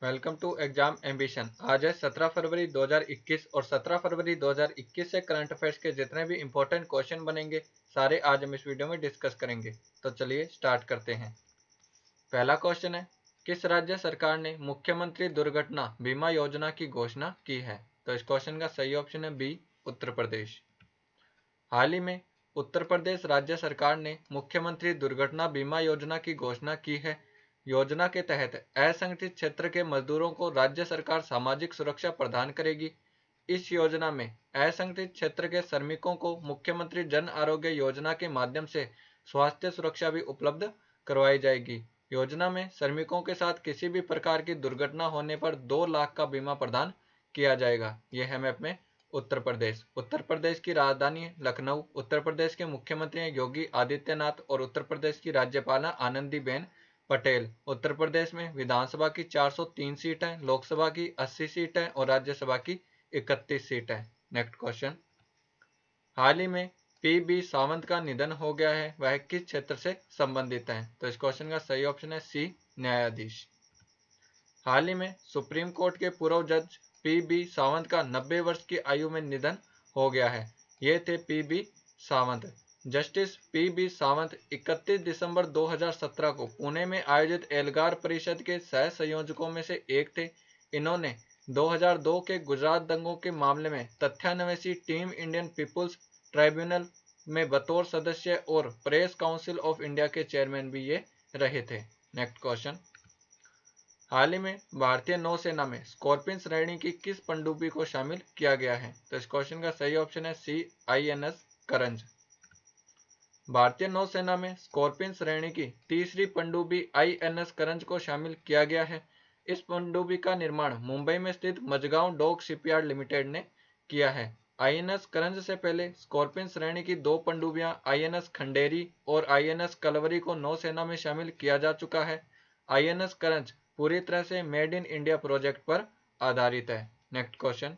Welcome to exam ambition. आज है 17 फरवरी 2021 और 17 फरवरी 2021 से करंट अफेयर्स के जितने भी इंपॉर्टेंट क्वेश्चन बनेंगे सारे आज हम इस वीडियो में डिस्कस करेंगे। तो चलिए स्टार्ट करते हैं। पहला क्वेश्चन है, किस राज्य सरकार ने मुख्यमंत्री दुर्घटना बीमा योजना की घोषणा की है? तो इस क्वेश्चन का सही ऑप्शन है बी, उत्तर प्रदेश। हाल ही में उत्तर प्रदेश राज्य सरकार ने मुख्यमंत्री दुर्घटना बीमा योजना की घोषणा की है। योजना के तहत असंगठित क्षेत्र के मजदूरों को राज्य सरकार सामाजिक सुरक्षा प्रदान करेगी। इस योजना में असंगठित क्षेत्र के श्रमिकों को मुख्यमंत्री जन आरोग्य योजना के माध्यम से स्वास्थ्य सुरक्षा भी उपलब्ध करवाई जाएगी। योजना में श्रमिकों के साथ किसी भी प्रकार की दुर्घटना होने पर 2 लाख का बीमा प्रदान किया जाएगा। यह है मैप में उत्तर प्रदेश। उत्तर प्रदेश की राजधानी है लखनऊ। उत्तर प्रदेश के मुख्यमंत्री हैं योगी आदित्यनाथ और उत्तर प्रदेश की राज्यपाल आनंदीबेन पटेल। उत्तर प्रदेश में विधानसभा की 403 सीट है, लोकसभा की 80 सीट है और राज्यसभा की 31 सीट है। नेक्स्ट क्वेश्चन, हाल ही में पी.बी. सावंत का निधन हो गया है, वह किस क्षेत्र से संबंधित है? तो इस क्वेश्चन का सही ऑप्शन है सी, न्यायाधीश। हाल ही में सुप्रीम कोर्ट के पूर्व जज पी.बी. सावंत का 90 वर्ष की आयु में निधन हो गया है। ये थे P B. Sawant. Justice P B. Sawant 31 दिसंबर 2017 को पुणे में आयोजित एल्गार परिषद के सह संयोजकों में से एक थे। इन्होंने 2002 के गुजरात दंगों के मामले में तथ्यान्वेषी टीम इंडियन पीपुल्स ट्राइब्यूनल में बतौर सदस्य और प्रेस काउंसिल ऑफ इंडिया के चेयरमैन भी ये रहे थे। नेक्स्ट क्वेश्चन, हाल ही में भारतीय नौसेना में स्कॉर्पियन श्रेणी की किस पनडुब्बी को शामिल किया गया है? तो इस क्वेश्चन का सही ऑप्शन है सी, आईएनएस करंज। भारतीय नौसेना में स्कॉर्पियन श्रेणी की तीसरी पनडुब्बी आईएनएस करंज को शामिल किया गया है। इस पनडुब्बी का निर्माण मुंबई में स्थित मझगांव डॉक शिपयार्ड लिमिटेड ने किया है। आईएनएस करंज से पहले स्कॉर्पियन श्रेणी की 2 पनडुब्बियां आईएनएस खंडेरी और आईएनएस कलवरी को नौसेना में शामिल किया जा चुका है। आईएनएस करंज पूरी तरह से मेड इन इंडिया प्रोजेक्ट पर आधारित है। नेक्स्ट क्वेश्चन,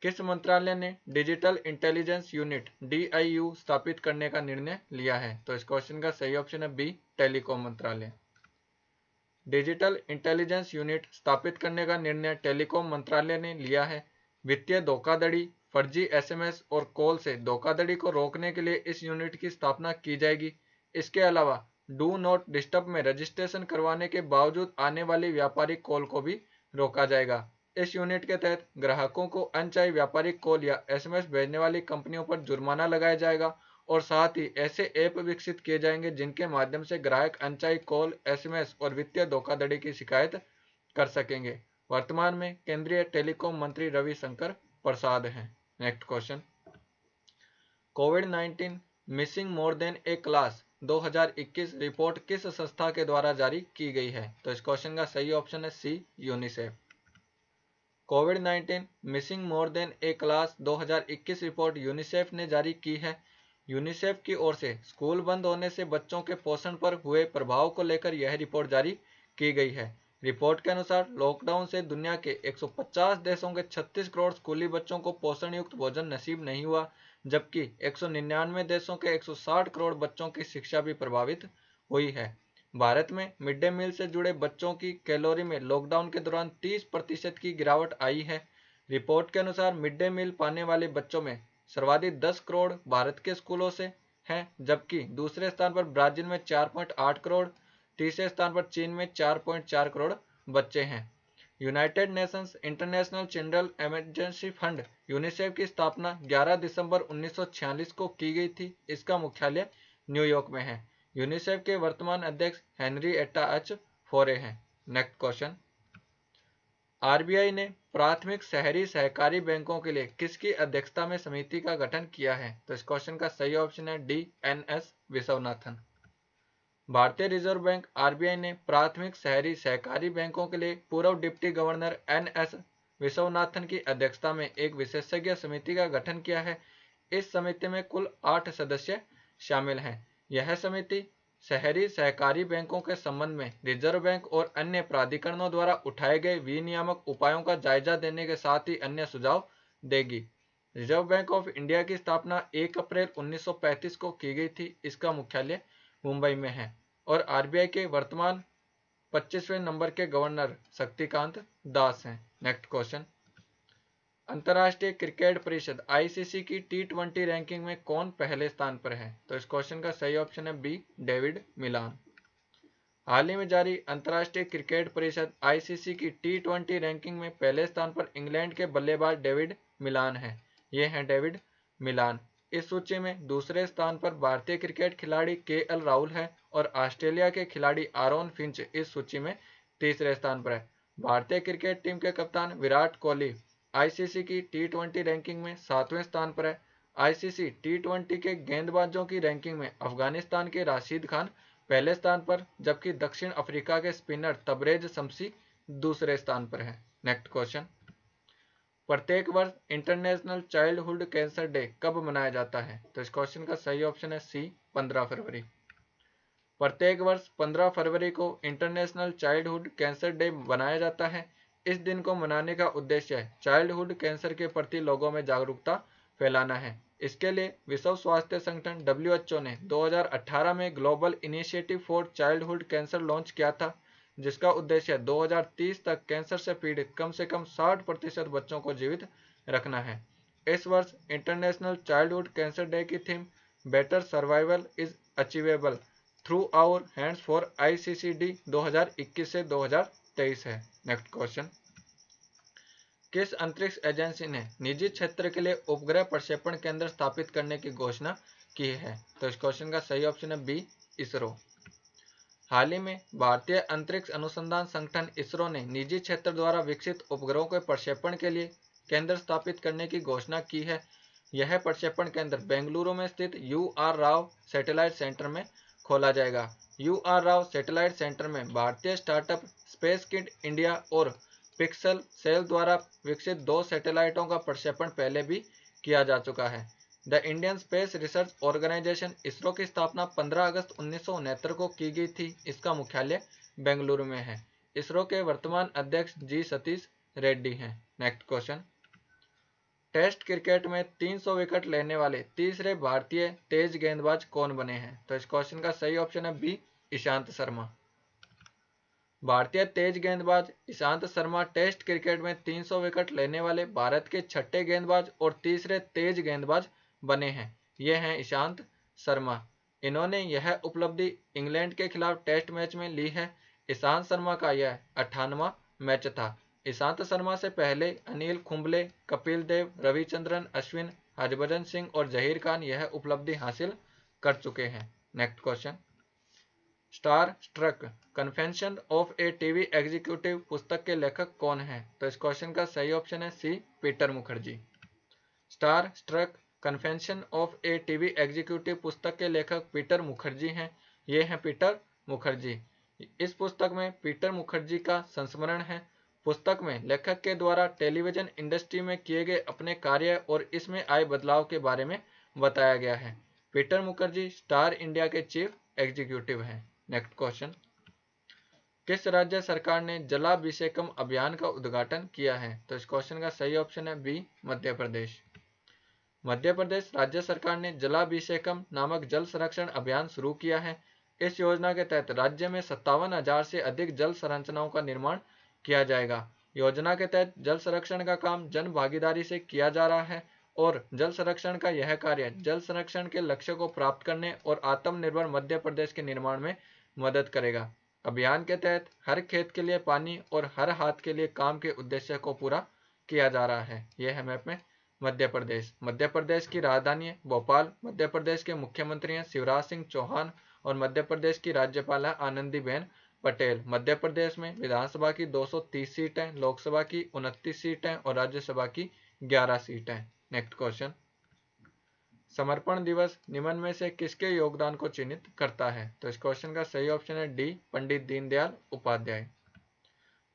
किस मंत्रालय ने डिजिटल इंटेलिजेंस यूनिट डीआईयू स्थापित करने का निर्णय लिया है? तो इस क्वेश्चन का सही ऑप्शन है बी, टेलीकॉम मंत्रालय। डिजिटल इंटेलिजेंस यूनिट स्थापित करने का निर्णय टेलीकॉम मंत्रालय ने लिया है। वित्तीय धोखाधड़ी, फर्जी एसएमएस और कॉल से धोखाधड़ी को रोकने के लिए इस यूनिट की स्थापना की जाएगी। इसके अलावा डू नॉट डिस्टर्ब में रजिस्ट्रेशन करवाने के बावजूद आने वाली व्यापारिक कॉल को भी रोका जाएगा। इस यूनिट के तहत ग्राहकों को अनचाही व्यापारिक कॉल या एसएमएस भेजने वाली कंपनियों पर जुर्माना लगाया जाएगा और साथ ही ऐसे ऐप विकसित किए जाएंगे जिनके माध्यम से ग्राहक अनचाही कॉल, एसएमएस और वित्तीय धोखाधड़ी की शिकायत कर सकेंगे। वर्तमान में केंद्रीय टेलीकॉम मंत्री रविशंकर प्रसाद हैं। नेक्स्ट क्वेश्चन, कोविड-19 मिसिंग मोर देन ए क्लास 2021 रिपोर्ट किस संस्था के द्वारा जारी की गई है? तो इस क्वेश्चन का सही ऑप्शन है सी, यूनिसेफ। कोविड-19 मिसिंग मोर देन ए क्लास 2021 रिपोर्ट यूनिसेफ ने जारी की है। यूनिसेफ की ओर से स्कूल बंद होने से बच्चों के पोषण पर हुए प्रभाव को लेकर यह रिपोर्ट जारी की गई है। रिपोर्ट के अनुसार लॉकडाउन से दुनिया के 150 देशों के 36 करोड़ स्कूली बच्चों को पोषण युक्त भोजन नसीब नहीं हुआ, जबकि 199 देशों के 160 करोड़ बच्चों की शिक्षा भी प्रभावित हुई है। भारत में मिड डे मील से जुड़े बच्चों की कैलोरी में लॉकडाउन के दौरान 30% की गिरावट आई है। रिपोर्ट के अनुसार मिड डे मील पाने वाले बच्चों में सर्वाधिक 10 करोड़ भारत के स्कूलों से हैं, जबकि दूसरे स्थान पर ब्राजील में 4.8 करोड़, तीसरे स्थान पर चीन में 4.4 करोड़ बच्चे हैं। United Nations international children emergency fund UNICEF की स्थापना 11 दिसंबर 1946 को की गई थी। इसका मुख्यालय न्यूयॉर्क में है। यूनिसेफ के वर्तमान अध्यक्ष हेनरिएटा एच. फोरे हैं। नेक्स्ट क्वेश्चन, आरबीआई ने प्राथमिक शहरी सहकारी बैंकों के लिए किसकी अध्यक्षता में समिति का गठन किया है? तो इस क्वेश्चन का सही ऑप्शन है डी, एन.एस. विश्वनाथन। भारतीय रिजर्व बैंक आरबीआई ने प्राथमिक शहरी सहकारी बैंकों के लिए पूर्व डिप्टी गवर्नर एन.एस. विश्वनाथन की अध्यक्षता में एक विशेषज्ञ समिति का गठन किया है। इस समिति में कुल 8 सदस्य शामिल हैं। यह समिति शहरी सहकारी बैंकों के संबंध में रिजर्व बैंक और अन्य प्राधिकरणों द्वारा उठाए गए विनियामक उपायों का जायजा देने के साथ ही अन्य सुझाव देगी। रिजर्व बैंक ऑफ इंडिया की स्थापना 1 अप्रैल 1935 को की गई थी। इसका मुख्यालय मुंबई में है और आरबीआई के वर्तमान 25वें नंबर के गवर्नर शक्तिकांत दास हैं। नेक्स्ट क्वेश्चन, अंतर्राष्ट्रीय क्रिकेट परिषद आईसीसी की T20 रैंकिंग में कौन पहले स्थान पर है? तो इस क्वेश्चन का सही ऑप्शन है बी, डेविड मिलान। हाल ही में जारी अंतर्राष्ट्रीय क्रिकेट परिषद आईसीसी की T20 रैंकिंग में पहले स्थान पर इंग्लैंड के बल्लेबाज डेविड मिलान हैं। ये हैं डेविड मिलान। इस सूची में दूसरे स्थान पर भारतीय क्रिकेट खिलाड़ी केएल राहुल है और ऑस्ट्रेलिया के खिलाड़ी आरोन फिंच इस सूची में तीसरे स्थान पर है। भारतीय क्रिकेट टीम के कप्तान विराट कोहली आईसीसी की T20 रैंकिंग में 7वें स्थान पर है। आईसीसी T20 के गेंदबाजों की रैंकिंग में अफगानिस्तान के राशिद खान पहले स्थान पर, जबकि दक्षिण अफ्रीका के स्पिनर तबरेज शम्सी दूसरे स्थान पर है। नेक्स्ट क्वेश्चन, प्रत्येक वर्ष इंटरनेशनल चाइल्डहुड कैंसर डे कब मनाया जाता है? तो इस क्वेश्चन का सही ऑप्शन है सी, 15 फरवरी। प्रत्येक वर्ष 15 फरवरी को इंटरनेशनल चाइल्डहुड कैंसर डे मनाया जाता है। इस दिन को मनाने का उद्देश्य है चाइल्डहुड कैंसर के प्रति लोगों में जागरूकता फैलाना है। इसके लिए विश्व स्वास्थ्य संगठन WHO ने 2018 में global initiative for childhood cancer launch किया था, जिसका उद्देश्य 2030 तक कैंसर से पीड़ित कम से कम 60% बच्चों को जीवित रखना है। इस वर्ष इंटरनेशनल चाइल्डहुड कैंसर डे की theme better survival is achievable through our hands for ICCD 2021 से 2023 है। नेक्स्ट क्वेश्चन, किस अंतरिक्ष एजेंसी ने निजी क्षेत्र के लिए उपग्रह प्रक्षेपण केंद्र स्थापित करने की घोषणा की है? तो इस क्वेश्चन का सही ऑप्शन है बी, इसरो। हाल ही में भारतीय अंतरिक्ष अनुसंधान संगठन इसरो ने निजी क्षेत्र द्वारा विकसित उपग्रहों के प्रक्षेपण के लिए केंद्र स्थापित करने की घोषणा की है। यह प्रक्षेपण केंद्र बेंगलुरु में स्थित UR राव सैटेलाइट सेंटर में खोला जाएगा। UR राव सैटेलाइट सेंटर में भारतीय स्टार्टअप स्पेस किड इंडिया और पिक्सल सेल द्वारा विकसित 2 सैटेलाइटों का प्रक्षेपण पहले भी किया जा चुका है। The Indian space research organisation ISRO की स्थापना 15 अगस्त 1969 को की गई थी। इसका मुख्यालय बेंगलुरु में है। इसरो के वर्तमान अध्यक्ष जी सतीश रेड्डी हैं। नेक्स्ट क्वेश्चन, टेस्ट क्रिकेट में 300 विकेट लेने वाले तीसरे भारतीय तेज गेंदबाज कौन बने हैं? तो इस क्वेश्चन का सही ऑप्शन है बी, ईशांत शर्मा। भारतीय तेज गेंदबाज ईशांत शर्मा टेस्ट क्रिकेट में 300 विकेट लेने वाले भारत के छठे गेंदबाज और तीसरे तेज गेंदबाज बने हैं। ये हैं ईशांत शर्मा। इन्होंने यह उपलब्धि इंग्लैंड के खिलाफ टेस्ट मैच में ली है। ईशांत शर्मा का यह 98वां मैच था। ईशांत शर्मा से पहले अनिल कुंबले, कपिल देव, रविचंद्रन अश्विन, हरभजन सिंह और जहीर खान यह उपलब्धि हासिल कर चुके हैं। Next question, star struck confession of a TV executive पुस्तक के लेखक कौन हैं? तो इस क्वेश्चन का सही ऑप्शन है C, Peter Mukherjee. Star struck confession of a TV executive पुस्तक के लेखक पीटर मुखर्जी हैं। ये हैं पीटर मुखर्जी। इस पुस्तक में पीटर मुखर्जी का संस्मरण है। पुस्तक में लेखक के द्वारा टेलीविजन इंडस्ट्री में किए गए अपने कार्य और इसमें आए बदलाव के बारे में बताया गया है। पीटर मुखर्जी स्टार इंडिया के चीफ एग्जीक्यूटिव हैं। नेक्स्ट क्वेश्चन, किस राज्य सरकार ने जलाभिषेकम अभियान का उद्घाटन किया है? तो इस क्वेश्चन का सही ऑप्शन है बी, मध्य प्रदेश। मध्य प्रदेश राज्य सरकार ने जलाभिषेकम नामक जल संरक्षण अभियान शुरू किया है। इस योजना के तहत राज्य में 57,000 से अधिक जल संरचनाओं का निर्माण किया जाएगा। योजना के तहत जल संरक्षण का काम जन भागीदारी से किया जा रहा है और जल संरक्षण का यह कार्य जल संरक्षण के लक्ष्य को प्राप्त करने और आत्मनिर्भर मध्य प्रदेश के निर्माण में मदद करेगा। अभियान के तहत हर खेत के लिए पानी और हर हाथ के लिए काम के उद्देश्य को पूरा किया जा रहा है। यह है मैप में मध्य प्रदेश। मध्य प्रदेश की राजधानी है भोपाल। मध्य प्रदेश के मुख्यमंत्री हैं शिवराज सिंह चौहान और मध्य प्रदेश की राज्यपाल है आनंदीबेन पटेल। मध्य प्रदेश में विधानसभा की 230 सीटें, लोकसभा की 29 सीटें और राज्यसभा की 11 सीटें। नेक्स्ट क्वेश्चन, समर्पण दिवस निम्न में से किसके योगदान को चिन्हित करता है? तो इस क्वेश्चन का सही ऑप्शन है डी, पंडित दीनदयाल उपाध्याय।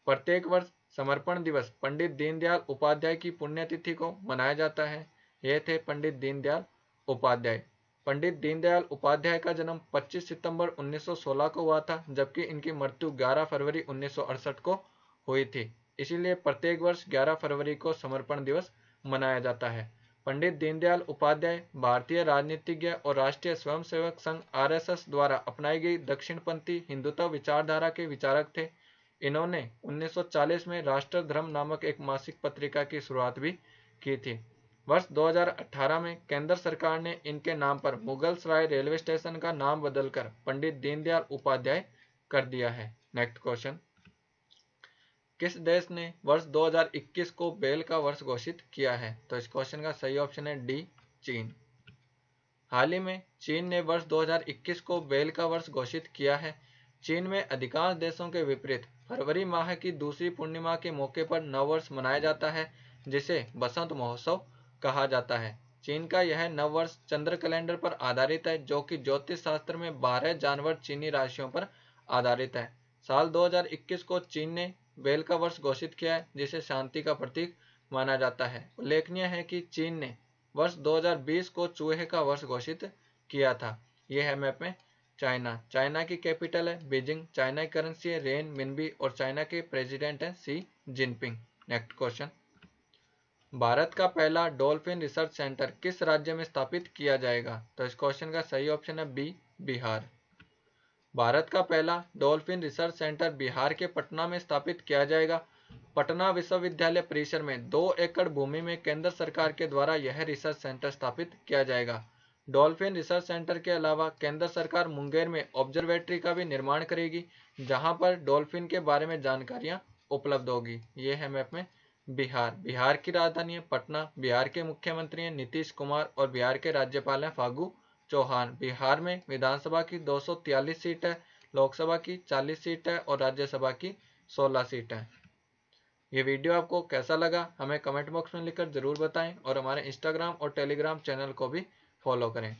प्रत्येक वर्ष समर्पण दिवस पंडित दीनदयाल उपाध्याय की पुण्यतिथि को मनाया जाता है। ये थे पंडित दीनदयाल उपाध्याय। पंडित दीनदयाल उपाध्याय का जन्म 25 सितंबर 1916 को हुआ था, जबकि इनकी मृत्यु 11 फरवरी 1968 को हुई थी। इसीलिए प्रत्येक वर्ष 11 फरवरी को समर्पण दिवस मनाया जाता है। पंडित दीनदयाल उपाध्याय भारतीय राजनीतिज्ञ और राष्ट्रीय स्वयंसेवक संघ आरएसएस द्वारा अपनाई गई दक्षिणपंथी हिंदुत्व विचारधारा के विचारक थे। इन्होंने 1940 में राष्ट्र धर्म नामक एक मासिक पत्रिका की शुरुआत भी की थी। वर्ष 2018 में केंद्र सरकार ने इनके नाम पर मुगल सराय रेलवे स्टेशन का नाम बदलकर पंडित दीनदयाल उपाध्याय कर दिया है। नेक्स्ट क्वेश्चन, किस देश ने वर्ष 2021 को बेल का वर्ष घोषित किया है? तो इस क्वेश्चन का सही ऑप्शन है डी, चीन। हाल ही में चीन ने वर्ष 2021 को बेल का वर्ष घोषित किया है। चीन में अधिकांश देशों के विपरीत फरवरी माह की दूसरी पूर्णिमा के मौके पर नववर्ष मनाया जाता है, जिसे बसंत महोत्सव कहा जाता है। चीन का यह नववर्ष चंद्र कैलेंडर पर आधारित है, जो कि ज्योतिष शास्त्र में 12 जानवर चीनी राशियों पर आधारित है। साल 2021 को चीन ने बेल का वर्ष घोषित किया है, जिसे शांति का प्रतीक माना जाता है। उल्लेखनीय है कि चीन ने वर्ष 2020 को चूहे का वर्ष घोषित किया था। यह है मैप में चाइना की कैपिटल है बीजिंग, चाइना की करेंसी है रेन मिनबी और चाइना के प्रेसिडेंट है Xi Jinping. Next question, Bharat का पहला डॉल्फिन रिसर्च सेंटर किस राज्य में स्थापित किया जाएगा? तो इस क्वेश्चन का सही ऑप्शन है बी, बिहार। भारत का पहला डॉल्फिन रिसर्च सेंटर बिहार के पटना में स्थापित किया जाएगा। पटना विश्वविद्यालय परिसर में 2 एकड़ भूमि में केंद्र सरकार के द्वारा यह रिसर्च सेंटर स्थापित किया जाएगा। डॉल्फिन रिसर्च सेंटर के अलावा केंद्र सरकार मुंगेर में ऑब्जर्वेटरी का भी निर्माण करेगी, जहां पर डॉल्फिन के बारे में जानकारियां उपलब्ध होगी। ये है मैप में बिहार की राजधानी है पटना। बिहार के मुख्यमंत्री हैं नीतीश कुमार और बिहार के राज्यपाल हैं फागू चौहान। बिहार में विधानसभा की 243 सीट है, लोकसभा की 40 सीट है और राज्यसभा की 16 सीट है। ये वीडियो आपको कैसा लगा हमें कमेंट बॉक्स में लिखकर जरूर बताएं और हमारे इंस्टाग्राम और टेलीग्राम चैनल को भी फॉलो करें।